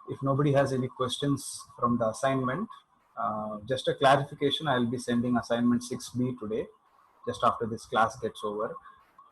if nobody has any questions from the assignment, just a clarification, I'll be sending assignment 6B today, just after this class gets over.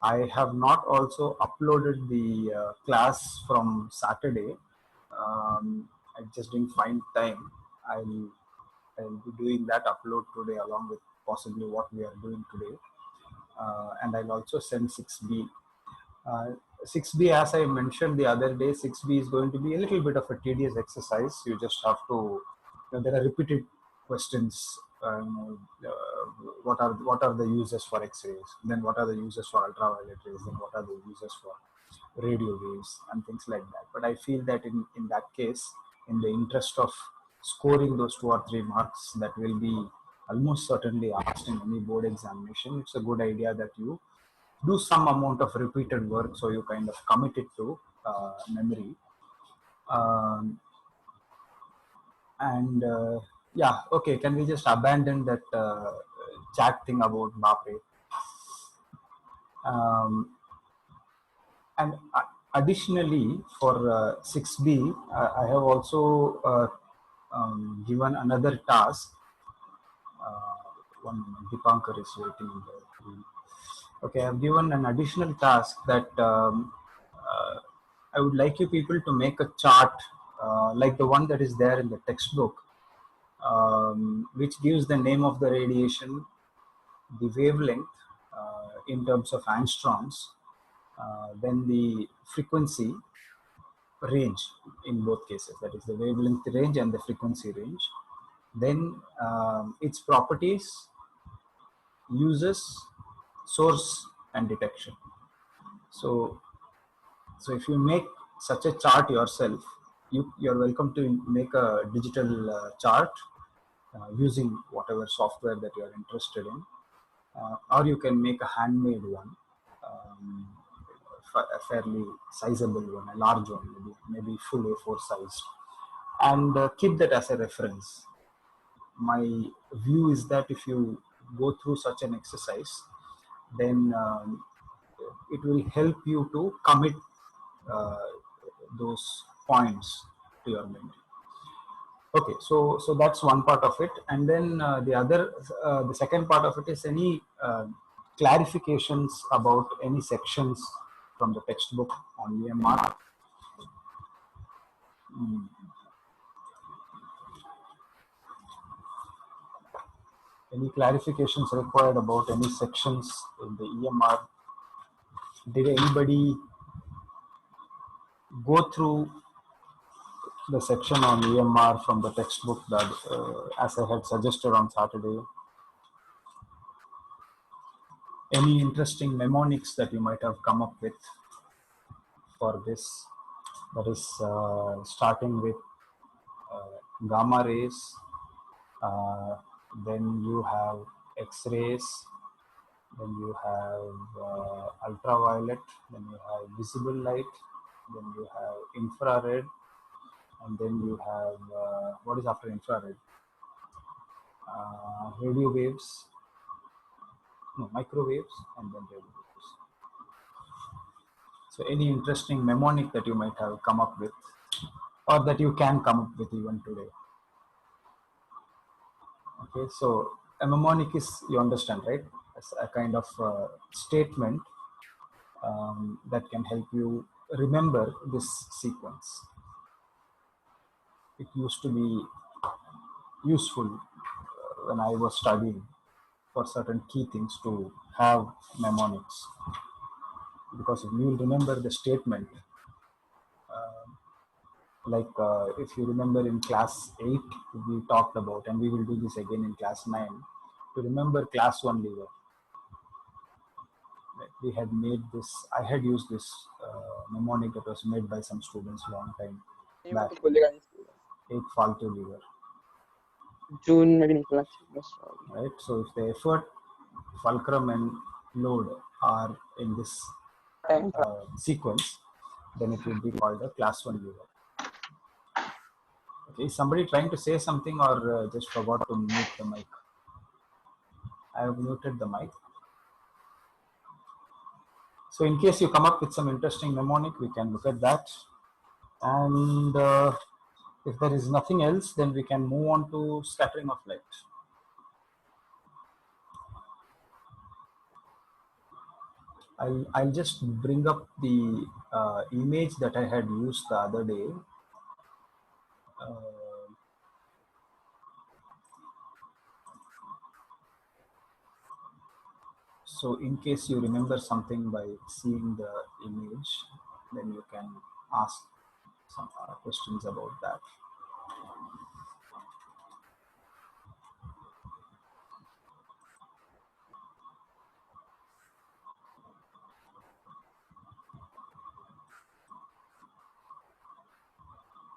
I have not also uploaded the class from Saturday. I just didn't find time. I'll be doing that upload today along with possibly what we are doing today. And I'll also send 6B. 6B, as I mentioned the other day, 6B is going to be a little bit of a tedious exercise. You just have to, there are repeated questions. What are the uses for X-rays? Then what are the uses for ultraviolet rays? Then what are the uses for radio waves and things like that. But I feel that in that case, in the interest of scoring those 2 or 3 marks that will be almost certainly asked in any board examination, it's a good idea that you do some amount of repeated work, so you kind of commit it to memory. Yeah, okay, can we just abandon that chat thing about BAPE? And additionally, for 6B, I have also given another task. One moment, Dipankar is waiting in the room. Okay, I have given an additional task that I would like you people to make a chart like the one that is there in the textbook, which gives the name of the radiation, the wavelength in terms of angstroms, then the frequency range in both cases, that is the wavelength range and the frequency range, then its properties, uses, source and detection. So if you make such a chart yourself, you're welcome to make a digital chart using whatever software that you're interested in, or you can make a handmade one, a fairly sizable one, a large one, maybe full A4 size, and keep that as a reference. My view is that if you go through such an exercise, then it will help you to commit those points to your memory. Okay, so that's one part of it, and then the second part of it is any clarifications about any sections from the textbook on EMR. Any clarifications required about any sections in the EMR? Did anybody go through the section on EMR from the textbook that, as I had suggested on Saturday? Any interesting mnemonics that you might have come up with for this? That is starting with gamma rays, then you have X-rays, then you have ultraviolet, then you have visible light, then you have infrared, and then you have what is after infrared? Radio waves, no, microwaves, and then radio waves. So any interesting mnemonic that you might have come up with, or that you can come up with even today? Okay, so a mnemonic is, you understand, right? It's a kind of statement that can help you remember this sequence. It used to be useful when I was studying for certain key things to have mnemonics, because if you will remember the statement, if you remember in class 8 we talked about, and we will do this again in class 9, to remember class 1 lever. We had made this, I had used this mnemonic that was made by some students long time back. 8 फालतू lever. June maybe Nicolas. Right. So if the effort, fulcrum, and load are in this sequence, then it will be called a class 1 lever. Okay. Is somebody trying to say something, or just forgot to mute the mic? I have muted the mic. So in case you come up with some interesting mnemonic, we can look at that. And If there is nothing else, then we can move on to scattering of light. I'll just bring up the image that I had used the other day. Uh, so in case you remember something by seeing the image, then you can ask some questions about that.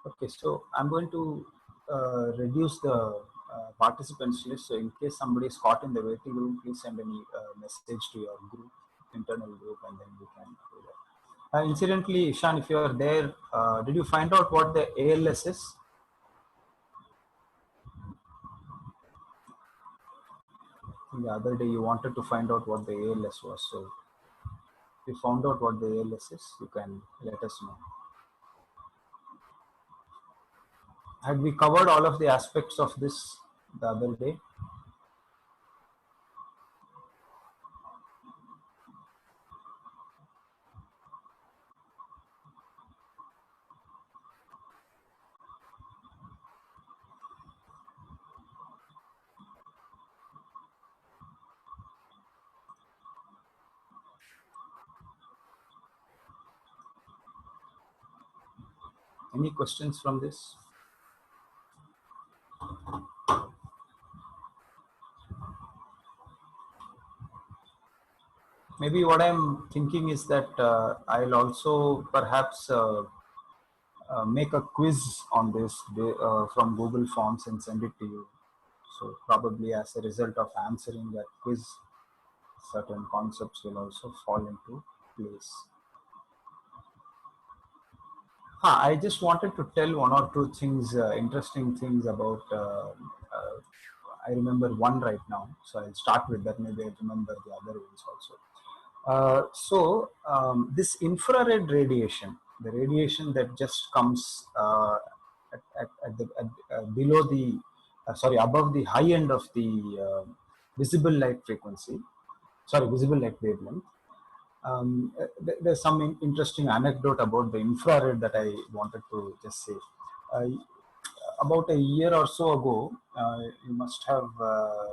Okay, so I'm going to reduce the participants list. So in case somebody is caught in the waiting room, please send any message to your group, internal group, and then we can do that. Incidentally, Ishan, if you are there, did you find out what the ALS is? The other day you wanted to find out what the ALS was. So if you found out what the ALS is, you can let us know. Had we covered all of the aspects of this the other day? Any questions from this? Maybe what I'm thinking is that I'll also perhaps make a quiz on this from Google Forms and send it to you. So probably as a result of answering that quiz, certain concepts will also fall into place. I just wanted to tell one or two things, interesting things about. I remember one right now, so I'll start with that. Maybe I remember the other ones also. This infrared radiation, the radiation that just comes below the, above the high end of the visible light frequency, visible light wavelength. There's some interesting anecdote about the infrared that I wanted to just say. Uh, about a year or so ago, you must have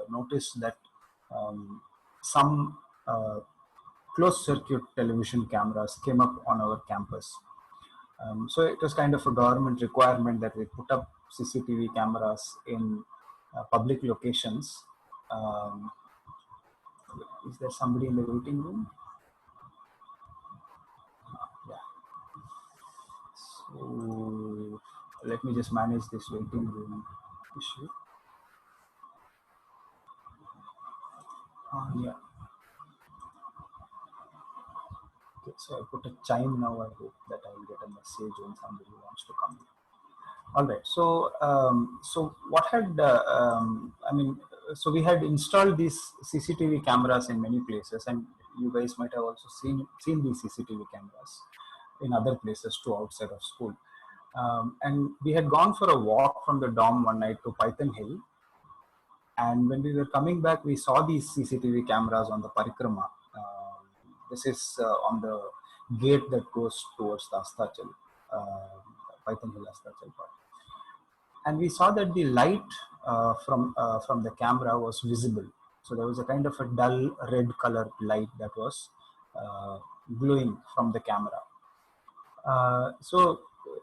noticed that some closed circuit television cameras came up on our campus. So it was kind of a government requirement that we put up CCTV cameras in public locations. Um, is there somebody in the waiting room? Yeah. So let me just manage this waiting room issue. Yeah. Okay, so I put a chime now. I hope that I will get a message when somebody wants to come in. All right. So what had so we had installed these CCTV cameras in many places, and you guys might have also seen these CCTV cameras in other places too outside of school. And we had gone for a walk from the dorm one night to Python Hill, and when we were coming back, we saw these CCTV cameras on the Parikrama. This is on the gate that goes towards the Astachal, Python Hill Astachal part. And we saw that the light from the camera was visible. So there was a kind of a dull red colored light that was glowing from the camera. So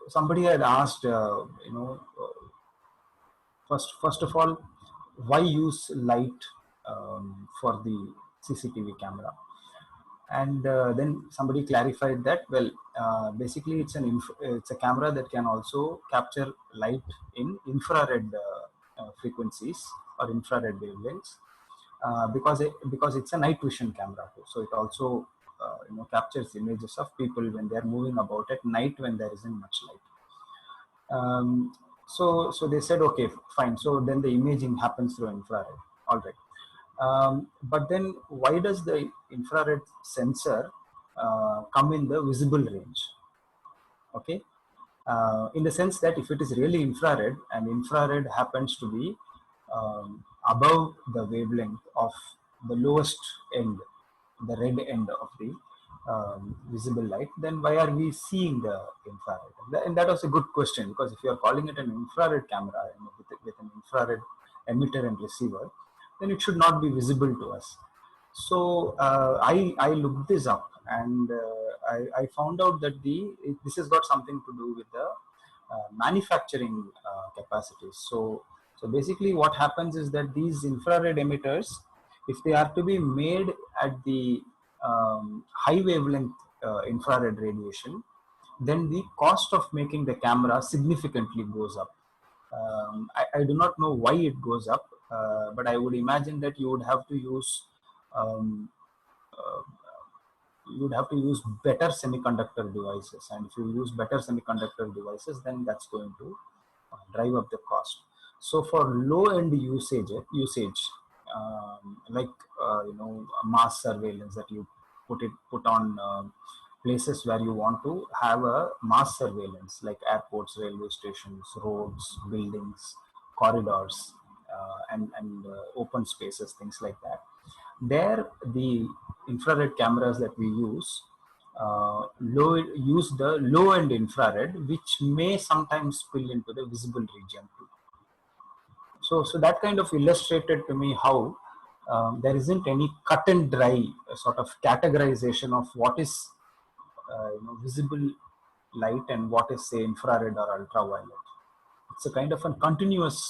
somebody had asked, first of all, why use light for the CCTV camera? And then somebody clarified that, well, basically it's a camera that can also capture light in infrared frequencies or infrared wavelengths, because it's a night vision camera, so it also captures images of people when they are moving about at night when there isn't much light. So they said, okay, fine. So then the imaging happens through infrared. All right. But then why does the infrared sensor come in the visible range? Okay. in the sense that if it is really infrared and infrared happens to be above the wavelength of the lowest end, the red end of the visible light, then why are we seeing the infrared? And that was a good question, because if you are calling it an infrared camera, you know, with an infrared emitter and receiver, then it should not be visible to us. So I looked this up, and I found out that this has got something to do with the manufacturing capacities. So basically, what happens is that these infrared emitters, if they are to be made at the high wavelength infrared radiation, then the cost of making the camera significantly goes up. I do not know why it goes up, but I would imagine that you would have to use um, uh, better semiconductor devices, and if you use better semiconductor devices, then that's going to drive up the cost. So for low end usage, like mass surveillance, that you put on places where you want to have a mass surveillance, like airports, railway stations, roads, buildings, corridors, and open spaces, things like that. There, the infrared cameras that we use the low end infrared, which may sometimes spill into the visible region too. So that kind of illustrated to me how there isn't any cut and dry sort of categorization of what is visible light and what is, say, infrared or ultraviolet. It's a kind of a continuous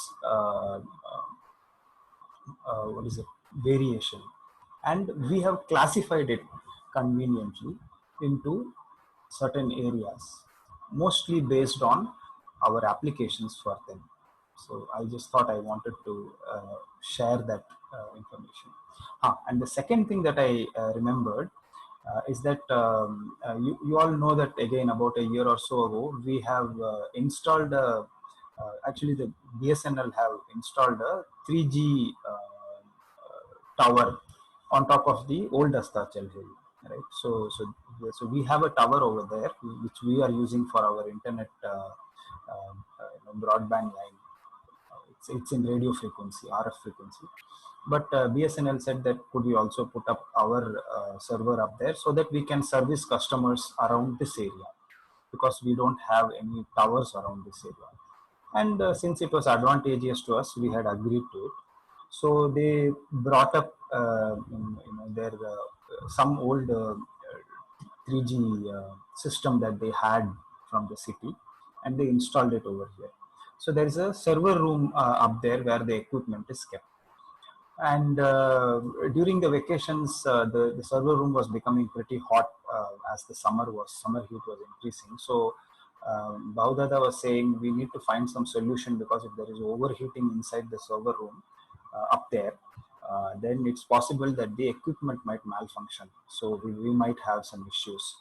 what is it, variation, and we have classified it conveniently into certain areas, mostly based on our applications for them. So I just thought I wanted to share that information. And the second thing that I remembered is that you all know that, again, about a year or so ago, we have installed actually the BSNL have installed a 3G tower on top of the old Astachal Hill, right? So we have a tower over there which we are using for our internet broadband line. It's in radio frequency, RF frequency. But BSNL said that could we also put up our server up there so that we can service customers around this area, because we don't have any towers around this area. And since it was advantageous to us, we had agreed to it. So they brought up their some old 3G system that they had from the city, and they installed it over here. So there is a server room up there where the equipment is kept. And during the vacations, the server room was becoming pretty hot as the summer heat was increasing. So Bhaudada was saying we need to find some solution, because if there is overheating inside the server room up there, then it's possible that the equipment might malfunction. So we might have some issues.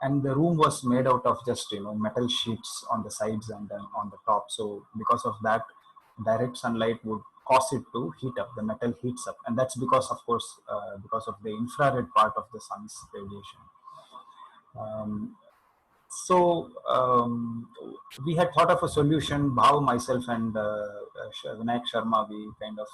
And the room was made out of just metal sheets on the sides and on the top. So because of that, direct sunlight would cause it to heat up. The metal heats up, and that's because, of course, because of the infrared part of the sun's radiation. So we had thought of a solution. Bhav, myself, and Vinayak Sharma, we kind of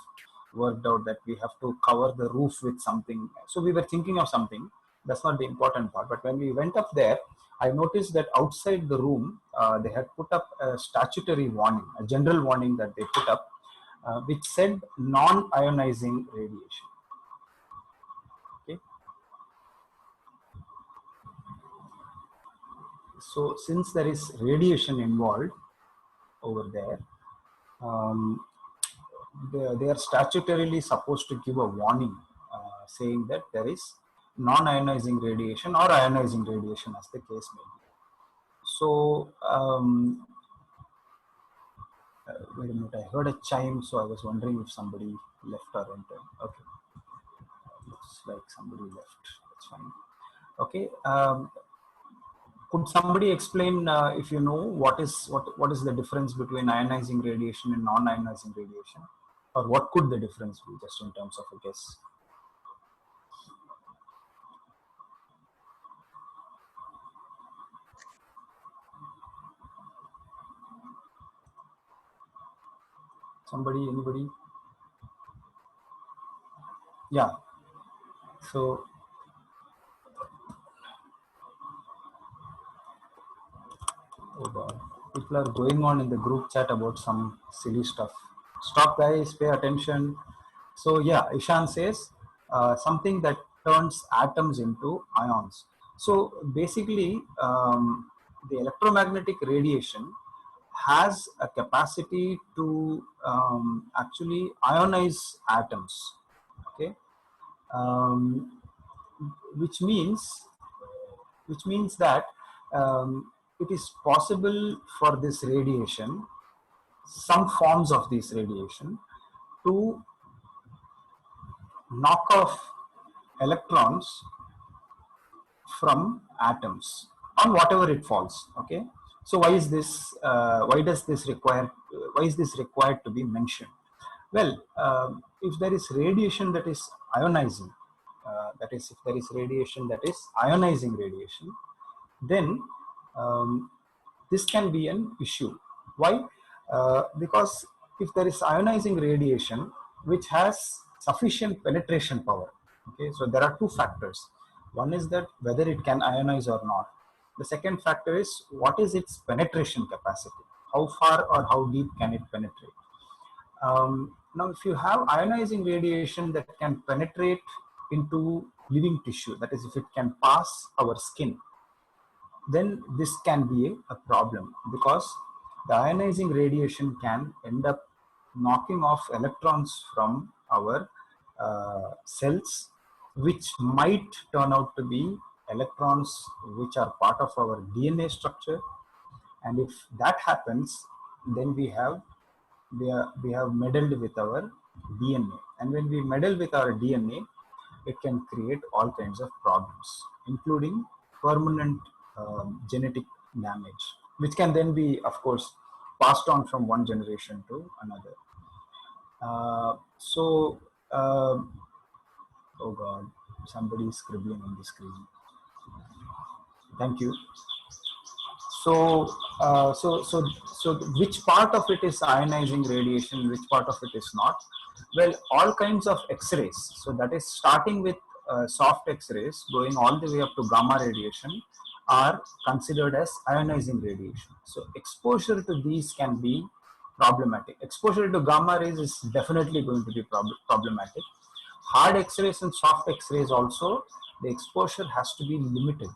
worked out that we have to cover the roof with something. So we were thinking of something. That's not the important part. But when we went up there, I noticed that outside the room, they had put up a statutory warning, a general warning that they put up, which said non-ionizing radiation. Okay. So since there is radiation involved over there, they are statutorily supposed to give a warning saying that there is non-ionizing radiation or ionizing radiation, as the case may be. So wait a minute, I heard a chime, so I was wondering if somebody left or entered. Okay, looks like somebody left. That's fine. Okay. Could somebody explain, if you know, what is the difference between ionizing radiation and non-ionizing radiation, or what could the difference be, just in terms of a guess? Somebody, anybody? Yeah. So, oh God, people are going on in the group chat about some silly stuff. Stop, guys, pay attention. So, yeah, Ishan says something that turns atoms into ions. So, basically, the electromagnetic radiation has a capacity to actually ionize atoms. Okay, um, which means that it is possible for this radiation, some forms of this radiation, to knock off electrons from atoms on whatever it falls. Okay, so why is this? Why does this require? Why is this required to be mentioned? Well, if there is radiation that is ionizing, that is, if there is radiation that is ionizing radiation, then um, this can be an issue. Why? Because if there is ionizing radiation which has sufficient penetration power, okay, so there are two factors. One is that whether it can ionize or not. The second factor is what is its penetration capacity? How far or how deep can it penetrate? Now, if you have ionizing radiation that can penetrate into living tissue, that is, if it can pass our skin, then this can be a problem, because the ionizing radiation can end up knocking off electrons from our cells, which might turn out to be electrons which are part of our DNA structure. And if that happens, then we have meddled with our DNA. And when we meddle with our DNA, it can create all kinds of problems, including permanent genetic damage, which can then be, of course, passed on from one generation to another. So, oh God, somebody is scribbling on the screen. Thank you. So which part of it is ionizing radiation, which part of it is not? Well, all kinds of X-rays. So that is starting with soft X-rays, going all the way up to gamma radiation, are considered as ionizing radiation. So exposure to these can be problematic. Exposure to gamma rays is definitely going to be problematic. Hard X-rays and soft X-rays also, the exposure has to be limited.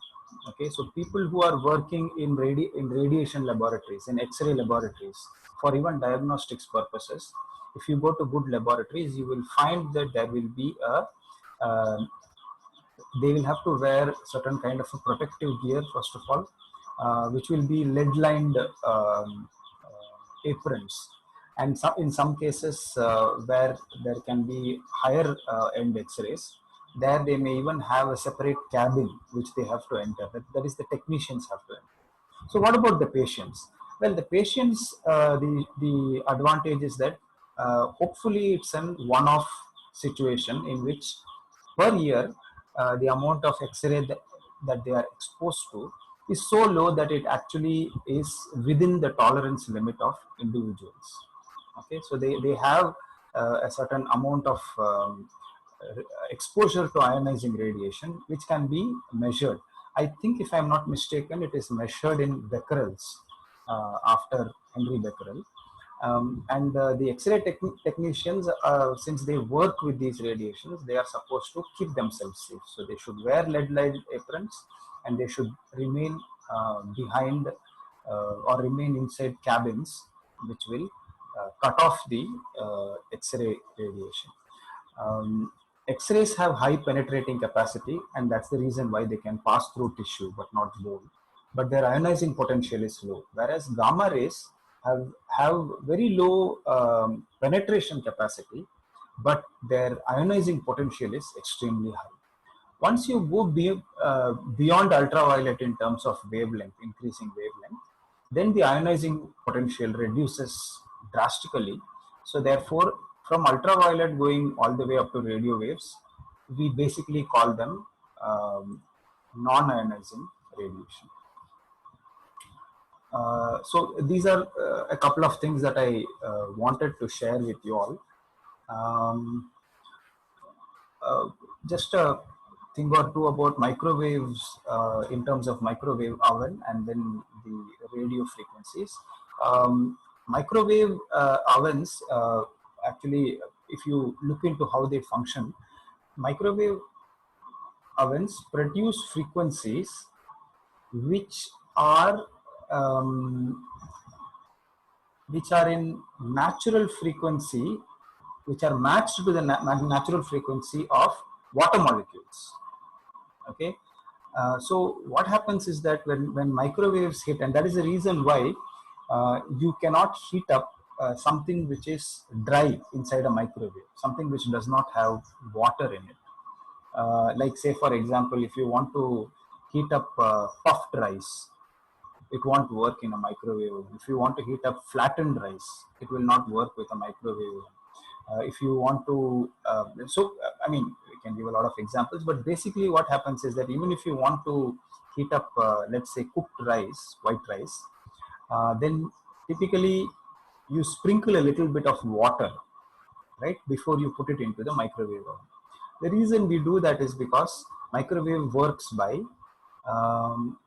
Okay, so people who are working in radiation laboratories, in X-ray laboratories, for even diagnostics purposes, if you go to good laboratories, you will find that there will be a they will have to wear certain kind of a protective gear, first of all, which will be lead-lined aprons. And in some cases where there can be higher end X-rays, there they may even have a separate cabin which they have to enter. That is, the technicians have to enter. So what about the patients? Well, the patients, the advantage is that hopefully it's an one-off situation in which per year the amount of X-ray that they are exposed to is so low that it actually is within the tolerance limit of individuals. Okay, so they have a certain amount of exposure to ionizing radiation, which can be measured. I think, if I'm not mistaken, it is measured in becquerels after Henry Becquerel. And the X-ray technicians, since they work with these radiations, they are supposed to keep themselves safe. So they should wear lead-lined aprons, and they should remain behind or remain inside cabins which will cut off the X-ray radiation. X-rays have high penetrating capacity, and that's the reason why they can pass through tissue but not bone. But their ionizing potential is low, whereas gamma rays have very low penetration capacity, but their ionizing potential is extremely high. Once you go beyond ultraviolet in terms of wavelength, increasing wavelength, then the ionizing potential reduces drastically. So therefore, from ultraviolet going all the way up to radio waves, we basically call them non-ionizing radiation. So these are a couple of things that I wanted to share with you all. Um, just a thing or two about microwaves in terms of microwave oven and then the radio frequencies. Microwave ovens, actually, if you look into how they function, microwave ovens produce frequencies which are um, in natural frequency, which are matched to the natural frequency of water molecules. Okay, so what happens is that when microwaves hit, and that is the reason why you cannot heat up something which is dry inside a microwave, something which does not have water in it. Like say for example, if you want to heat up puffed rice, it won't work in a microwave. If you want to heat up flattened rice, it will not work with a microwave. If you want to, I mean, we can give a lot of examples, but basically what happens is that even if you want to heat up, let's say cooked rice, white rice, then typically you sprinkle a little bit of water, right, before you put it into the microwave oven. The reason we do that is because microwave works um,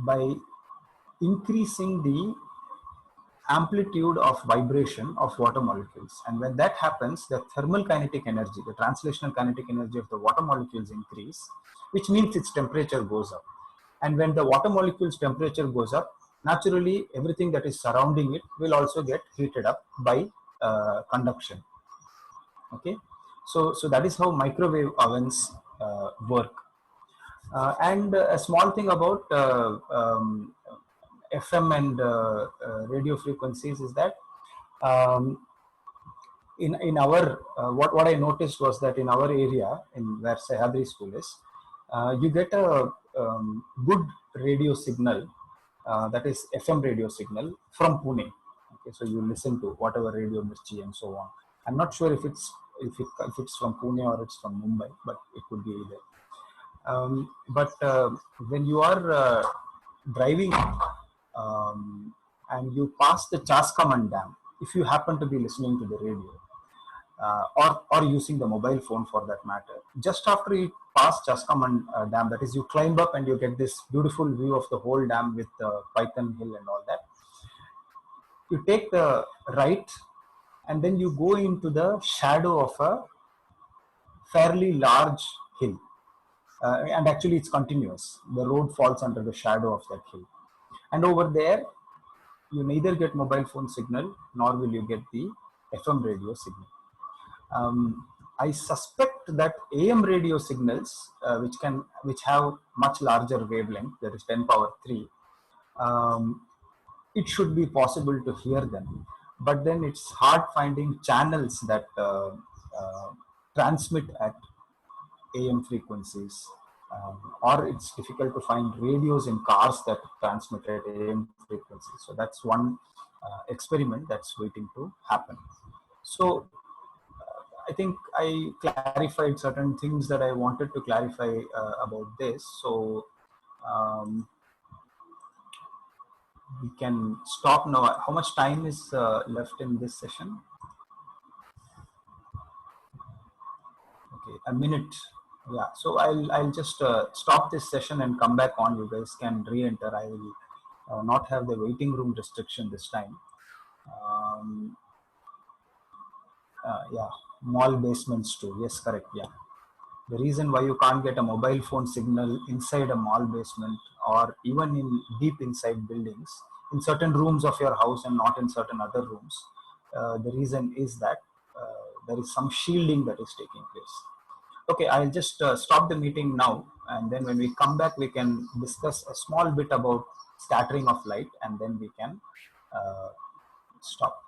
by increasing the amplitude of vibration of water molecules. And when that happens, the thermal kinetic energy, the translational kinetic energy of the water molecules increase, which means its temperature goes up. And when the water molecules temperature goes up, naturally everything that is surrounding it will also get heated up by conduction. Okay, so that is how microwave ovens work. And a small thing about FM and radio frequencies is that um, in our what I noticed was that in our area, in where Sahyadri school is, you get a good radio signal, that is FM radio signal from Pune. Okay, so you listen to whatever Radio Mirchi and so on. I'm not sure if it's from Pune or it's from Mumbai, but it could be either. But when you are driving and you pass the Chaskaman Dam, if you happen to be listening to the radio or using the mobile phone for that matter, just after you pass Chaskaman Dam, that is, you climb up and you get this beautiful view of the whole dam with Python Hill and all that. You take the right and then you go into the shadow of a fairly large hill. And actually it's continuous. The road falls under the shadow of that hill. And over there, you neither get mobile phone signal nor will you get the FM radio signal. I suspect that AM radio signals, which have much larger wavelength, that is 10 power 3, it should be possible to hear them. But then it's hard finding channels that transmit at AM frequencies, or it's difficult to find radios in cars that transmit at AM frequencies. So that's one experiment that's waiting to happen. So I think I clarified certain things that I wanted to clarify about this. So we can stop now. How much time is left in this session? Okay, a minute. Yeah, so I'll just stop this session and come back on. You guys can re-enter. I will not have the waiting room restriction this time. Yeah, mall basements too. Yes, correct. Yeah, the reason why you can't get a mobile phone signal inside a mall basement or even in deep inside buildings, in certain rooms of your house and not in certain other rooms, the reason is that there is some shielding that is taking place. Okay, I'll just stop the meeting now, and then when we come back, we can discuss a small bit about scattering of light, and then we can stop.